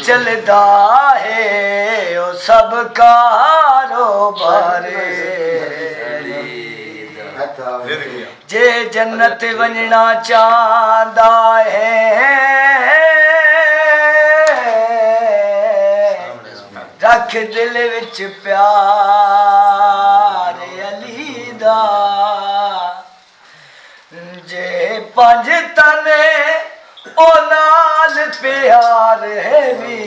चलदा है ओ सब कारोबार जे जन्नत वंजना चाहदा है रख दिल विच प्यार अली दा जे पंज तने ओ नाल प्यार है भी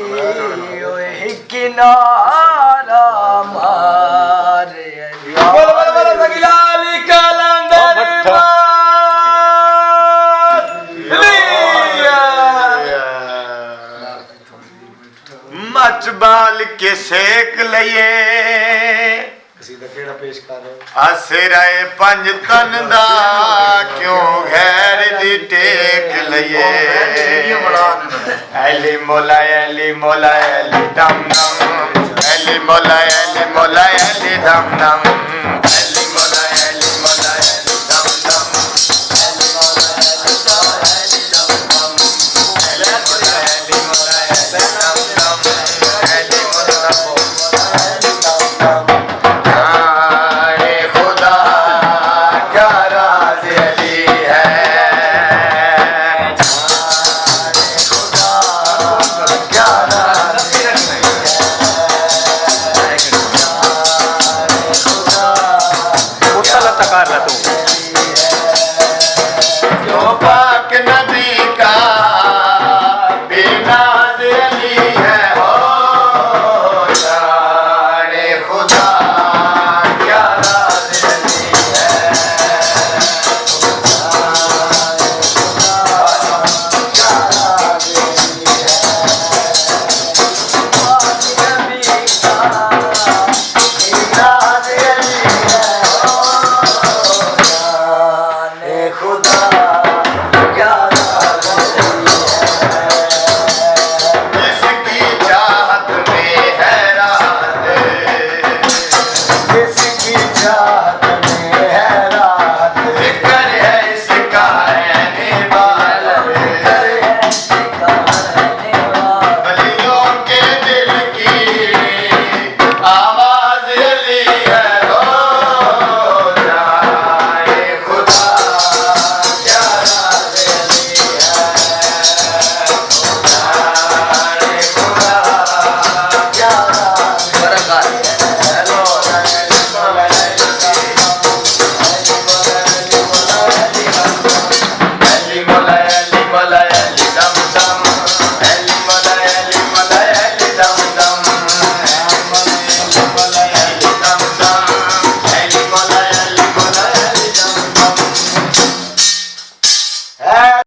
ओए किनारा मार अली बोल बोल बोल सगिलाल कलंदर मच बाल के सेक लइए आसिराए पंज तन दा क्यों घैर दी टेक लइए अली मोला अली मोला अली दम दम अली मोला अली मोला अली दम दम अली मोला अली मोला अली दम दम अली मोला अली दम दम अली मोला अली मोला अली दम दम अली मोला अली दम दम हाय खुदा क्या राज अली है खुदा क्या राज जो पाक नबी